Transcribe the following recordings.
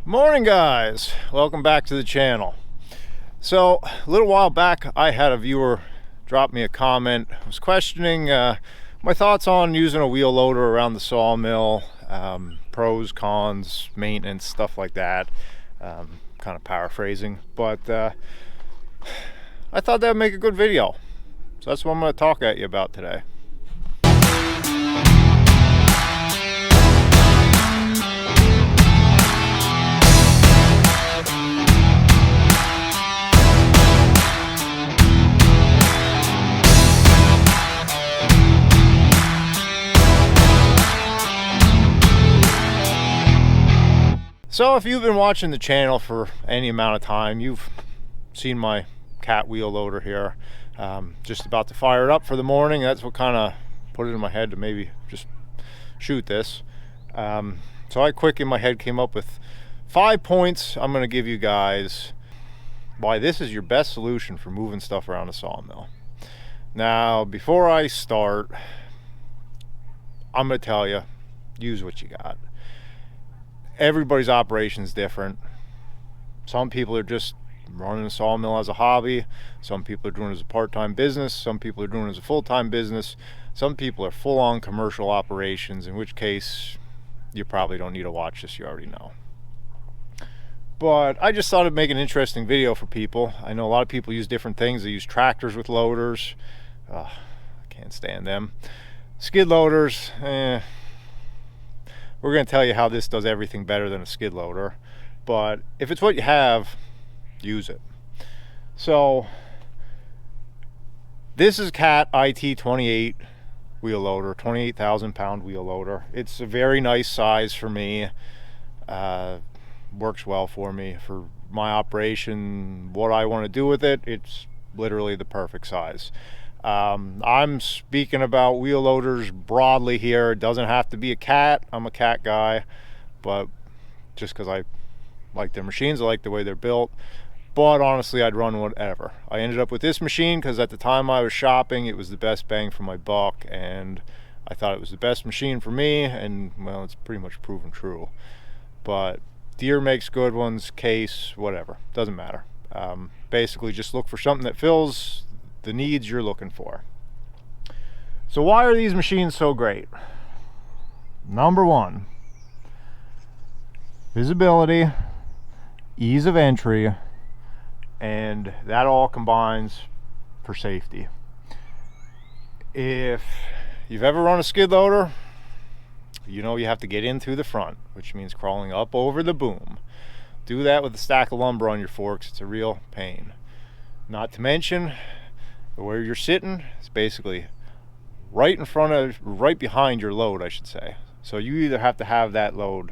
Morning guys, welcome back to the channel. So a little while back I had a viewer drop me a comment. I was questioning my thoughts on using a wheel loader around the sawmill, pros, cons, maintenance, stuff like that. Kind of paraphrasing, but I thought that would make a good video, so that's what I'm going to talk at you about today. So if you've been watching the channel for any amount of time, you've seen my cat wheel loader here. Just about to fire it up for the morning. That's what kind of put it in my head to maybe just shoot this. So I quick in my head came up with 5 points I'm going to give you guys why this is your best solution for moving stuff around a sawmill. Now, before I start, I'm going to tell you, use what you got. Everybody's operation is different. Some people are just running a sawmill as a hobby. Some people are doing it as a part-time business. Some people are doing it as a full-time business. Some people are full-on commercial operations, in which case you probably don't need to watch this, you already know. But I just thought it'd make an interesting video for people. I know a lot of people use different things. They use tractors with loaders. I can't stand them. Skid loaders, we're going to tell you how this does everything better than a skid loader, but if it's what you have, use it. So this is Cat IT28 wheel loader, 28,000 pound wheel loader. It's a very nice size for me. Works well for me for my operation, what I want to do with it. It's literally the perfect size. I'm speaking about wheel loaders broadly here. It doesn't have to be a Cat. I'm a Cat guy, but just because I like their machines, I like the way they're built. But honestly, I'd run whatever. I ended up with this machine because at the time I was shopping, it was the best bang for my buck, and I thought it was the best machine for me, and well, it's pretty much proven true. But Deere makes good ones, Case, whatever, doesn't matter. Basically just look for something that fills the needs you're looking for. So why are these machines so great? Number one, visibility, ease of entry, and that all combines for safety. If you've ever run a skid loader, you know you have to get in through the front, which means crawling up over the boom. Do that with a stack of lumber on your forks. It's a real pain. Not to mention, where you're sitting is basically right behind your load, I should say. So you either have to have that load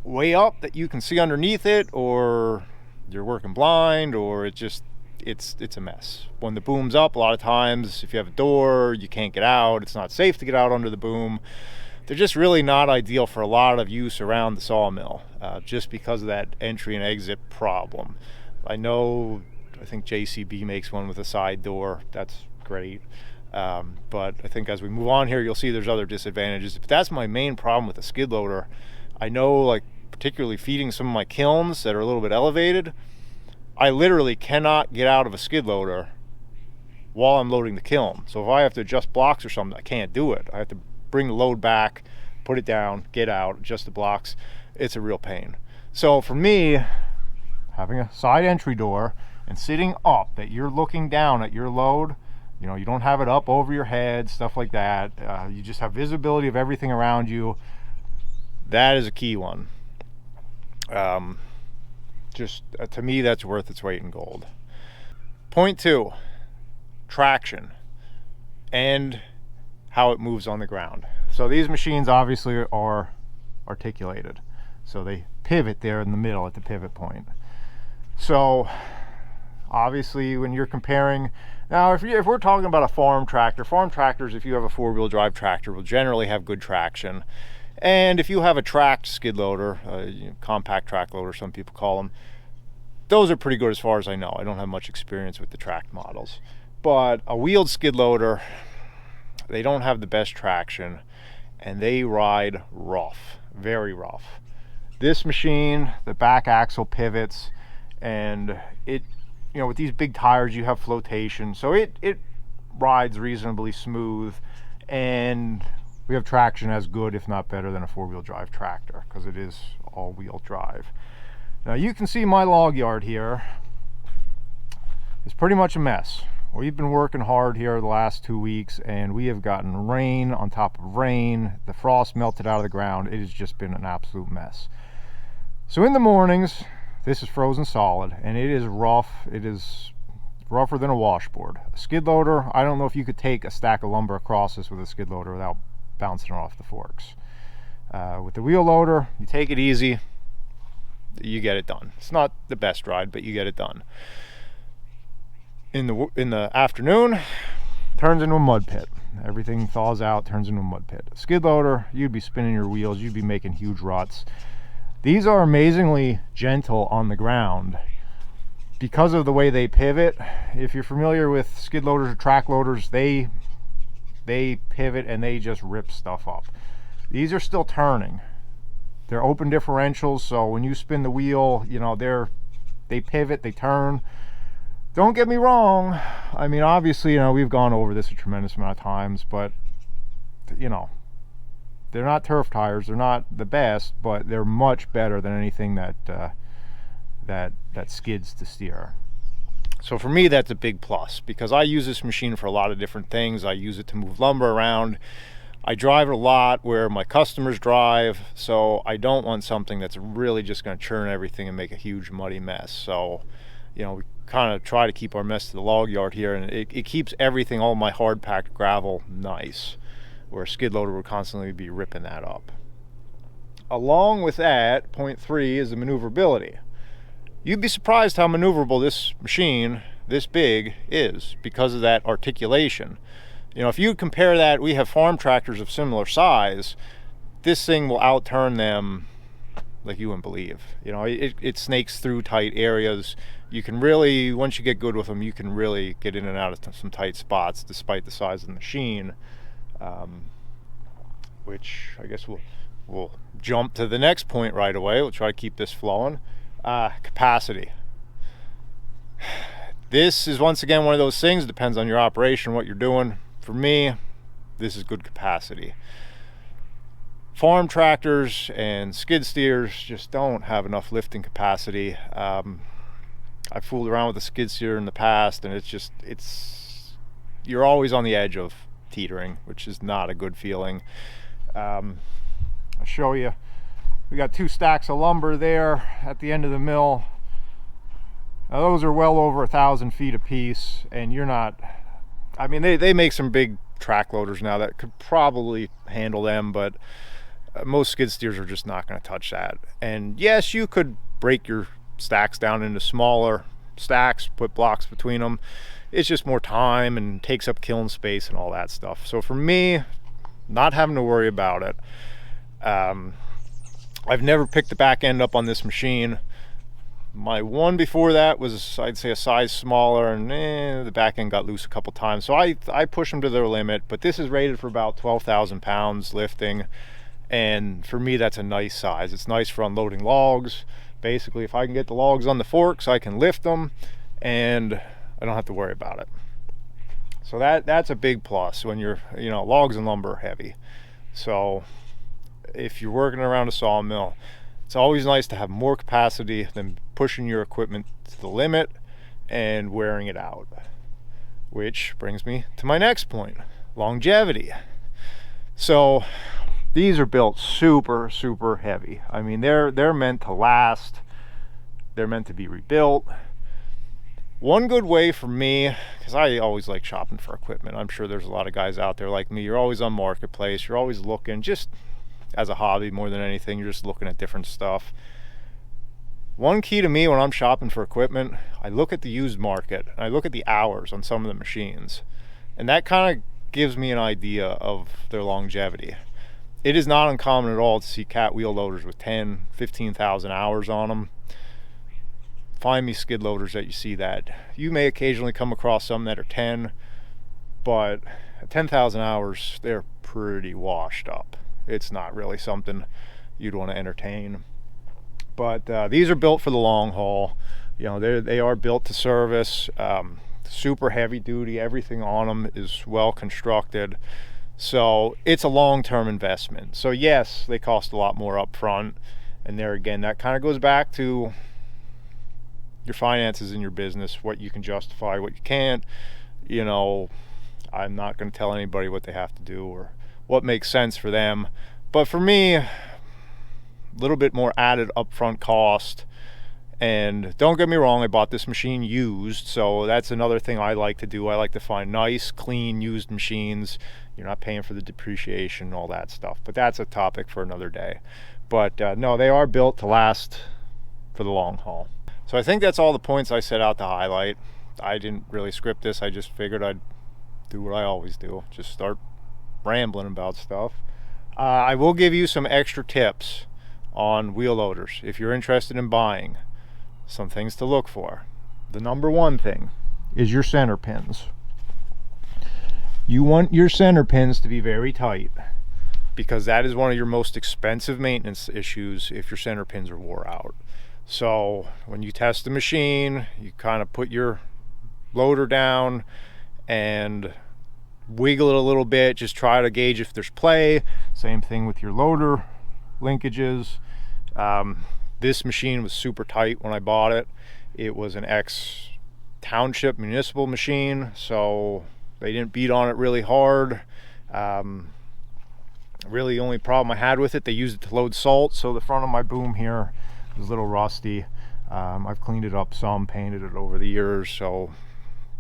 way up that you can see underneath it, or you're working blind, or it's a mess. When the boom's up, a lot of times if you have a door, you can't get out. It's not safe to get out under the boom. They're just really not ideal for a lot of use around the sawmill, just because of that entry and exit problem. I think JCB makes one with a side door. That's great. But I think as we move on here, you'll see there's other disadvantages. But that's my main problem with a skid loader. I know, like, particularly feeding some of my kilns that are a little bit elevated, I literally cannot get out of a skid loader while I'm loading the kiln. So if I have to adjust blocks or something, I can't do it. I have to bring the load back, put it down, get out, adjust the blocks. It's a real pain. So for me, having a side entry door and sitting up that you're looking down at your load, you know, you don't have it up over your head, stuff like that. You just have visibility of everything around you. That is a key one. To me, that's worth its weight in gold. Point 2, traction and how it moves on the ground. So these machines obviously are articulated. So they pivot there in the middle at the pivot point. So obviously when you're comparing, now if we're talking about a farm tractors, if you have a 4-wheel drive tractor, will generally have good traction. And if you have a tracked skid loader, compact track loader, some people call them, those are pretty good as far as I know. I don't have much experience with the tracked models. But a wheeled skid loader, they don't have the best traction, and they ride rough, very rough. this machine, the back axle pivots, and it, you know, with these big tires you have flotation, so it rides reasonably smooth, and we have traction as good if not better than a four-wheel drive tractor because it is all-wheel drive. Now you can see my log yard here is pretty much a mess. We've been working hard here the last 2 weeks, and we have gotten rain on top of rain. The frost melted out of the ground. It has just been an absolute mess. So in the mornings, this is frozen solid, and it is rough. It is rougher than a washboard. A skid loader, I don't know if you could take a stack of lumber across this with a skid loader without bouncing it off the forks. With the wheel loader, you take it easy, you get it done. It's not the best ride, but you get it done. In the afternoon, turns into a mud pit. Everything thaws out, turns into a mud pit. A skid loader, you'd be spinning your wheels, you'd be making huge ruts. These are amazingly gentle on the ground because of the way they pivot. If you're familiar with skid loaders or track loaders, they pivot and they just rip stuff up. These are still turning. They're open differentials, so when you spin the wheel, you know, they pivot, they turn. Don't get me wrong, I mean, obviously, you know, we've gone over this a tremendous amount of times, but, you know, they're not turf tires, they're not the best, but they're much better than anything that skids to steer. So for me, that's a big plus, because I use this machine for a lot of different things. I use it to move lumber around. I drive it a lot where my customers drive, so I don't want something that's really just going to churn everything and make a huge muddy mess. So, you know, we kind of try to keep our mess to the log yard here, and it keeps everything, all my hard packed gravel, nice, where a skid loader would constantly be ripping that up. Along with that, point 3 is the maneuverability. You'd be surprised how maneuverable this machine, this big, is because of that articulation. You know, if you compare that, we have farm tractors of similar size, this thing will outturn them like you wouldn't believe. You know, it snakes through tight areas. You can really, once you get good with them, you can really get in and out of some tight spots despite the size of the machine. Which I guess we'll jump to the next point right away. We'll try to keep this flowing. Capacity. This is once again one of those things, depends on your operation, what you're doing. For me, this is good capacity. Farm tractors and skid steers just don't have enough lifting capacity. I've fooled around with a skid steer in the past, and you're always on the edge of teetering, which is not a good feeling. I'll show you. We got 2 stacks of lumber there at the end of the mill. Now those are well over 1,000 feet a piece, and you're not, I mean, they make some big track loaders now that could probably handle them, but most skid steers are just not going to touch that. And yes, you could break your stacks down into smaller stacks, put blocks between them. It's just more time and takes up kiln space and all that stuff. So for me, not having to worry about it. I've never picked the back end up on this machine. My one before that was, I'd say, a size smaller, and the back end got loose a couple times. So I push them to their limit, but this is rated for about 12,000 pounds lifting. And for me, that's a nice size. It's nice for unloading logs. Basically, if I can get the logs on the forks, I can lift them and I don't have to worry about it. So that's a big plus when you're, you know, logs and lumber are heavy. So if you're working around a sawmill, it's always nice to have more capacity than pushing your equipment to the limit and wearing it out. Which brings me to my next point, longevity. So these are built super, super heavy. I mean, they're meant to last. They're meant to be rebuilt. One good way for me, because I always like shopping for equipment. I'm sure there's a lot of guys out there like me. You're always on Marketplace. You're always looking, just as a hobby more than anything. You're just looking at different stuff. One key to me when I'm shopping for equipment, I look at the used market. And I look at the hours on some of the machines. And that kind of gives me an idea of their longevity. It is not uncommon at all to see cat wheel loaders with 10, 15,000 hours on them. Find me skid loaders that you see that. You may occasionally come across some that are 10, but at 10,000 hours, they're pretty washed up. It's not really something you'd want to entertain. But these are built for the long haul. You know, they are built to service. Super heavy duty. Everything on them is well constructed. So it's a long-term investment. So yes, they cost a lot more up front. And there again, that kind of goes back to your finances in your business, what you can justify, what you can't. You know, I'm not going to tell anybody what they have to do or what makes sense for them. But for me, a little bit more added upfront cost. And don't get me wrong, I bought this machine used, so that's another thing I like to do. I like to find nice, clean, used machines. You're not paying for the depreciation, all that stuff. But that's a topic for another day. But no, they are built to last for the long haul. So I think that's all the points I set out to highlight. I didn't really script this. I just figured I'd do what I always do, just start rambling about stuff. I will give you some extra tips on wheel loaders if you're interested in buying. Some things to look for. The number one thing is your center pins. You want your center pins to be very tight, because that is one of your most expensive maintenance issues if your center pins are wore out. So when you test the machine, you kind of put your loader down and wiggle it a little bit, just try to gauge if there's play. Same thing with your loader linkages. This machine was super tight when I bought it. It was an ex-township municipal machine, so they didn't beat on it really hard. Really the only problem I had with it, they used it to load salt, so the front of my boom here is a little rusty. I've cleaned it up some, painted it over the years, so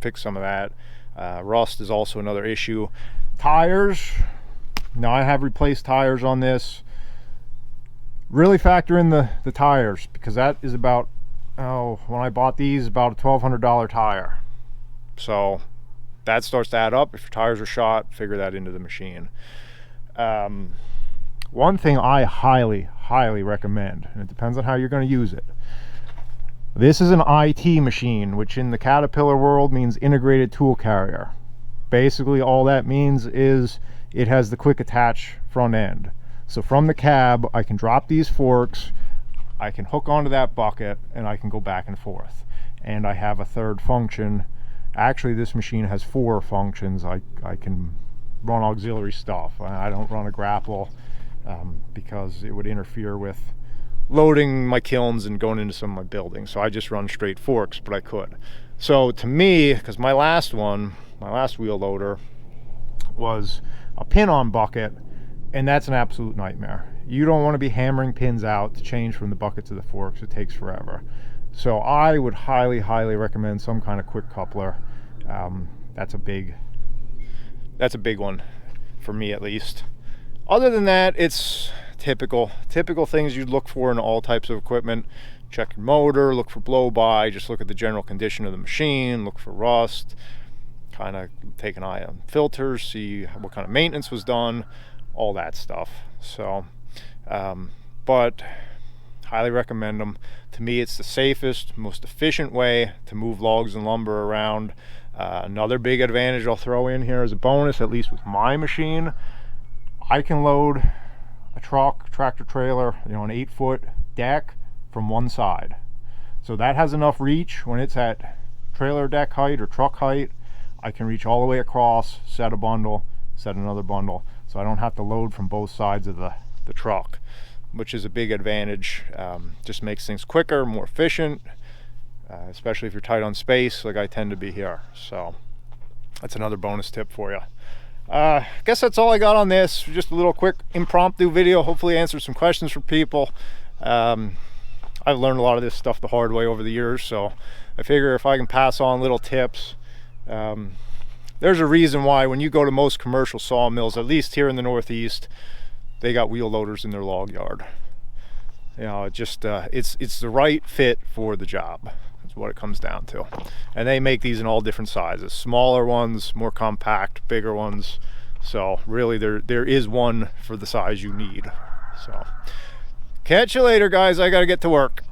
fixed some of that. Rust is also another issue. Tires, now I have replaced tires on this. Really factor in the tires, because that is about, when I bought these, about a $1,200 tire. So that starts to add up. If your tires are shot, figure that into the machine. One thing I highly recommend, and it depends on how you're going to use it. This is an IT machine, which in the Caterpillar world means integrated tool carrier. Basically all that means is it has the quick attach front end. So from the cab, I can drop these forks, I can hook onto that bucket, and I can go back and forth. And I have a third function. Actually, this machine has 4 functions. I can run auxiliary stuff. I don't run a grapple because it would interfere with loading my kilns and going into some of my buildings. So I just run straight forks, but I could. So to me, because my last wheel loader was a pin-on bucket, and that's an absolute nightmare. You don't want to be hammering pins out to change from the bucket to the forks. It takes forever. So I would highly recommend some kind of quick coupler. That's a big one for me, at least. Other than that, it's typical things you'd look for in all types of equipment. Check your motor, look for blow by, just look at the general condition of the machine, look for rust, kind of take an eye on filters, see what kind of maintenance was done, all that stuff. So but highly recommend them. To me, it's the safest, most efficient way to move logs and lumber around. Another big advantage I'll throw in here as a bonus, at least with my machine, I can load a truck, tractor trailer, an 8-foot deck from one side. So that has enough reach when it's at trailer deck height or truck height. I can reach all the way across, set a bundle, set another bundle. So I don't have to load from both sides of the truck, which is a big advantage. Just makes things quicker, more efficient, especially if you're tight on space like I tend to be here. So that's another bonus tip for you. I guess that's all I got on this. Just a little quick impromptu video. Hopefully answer some questions for people. I've learned a lot of this stuff the hard way over the years, so I figure if I can pass on little tips. There's a reason why when you go to most commercial sawmills, at least here in the Northeast, they got wheel loaders in their log yard. It's the right fit for the job. That's what it comes down to. And they make these in all different sizes. Smaller ones, more compact, bigger ones. So really there is one for the size you need. So catch you later, guys. I gotta get to work.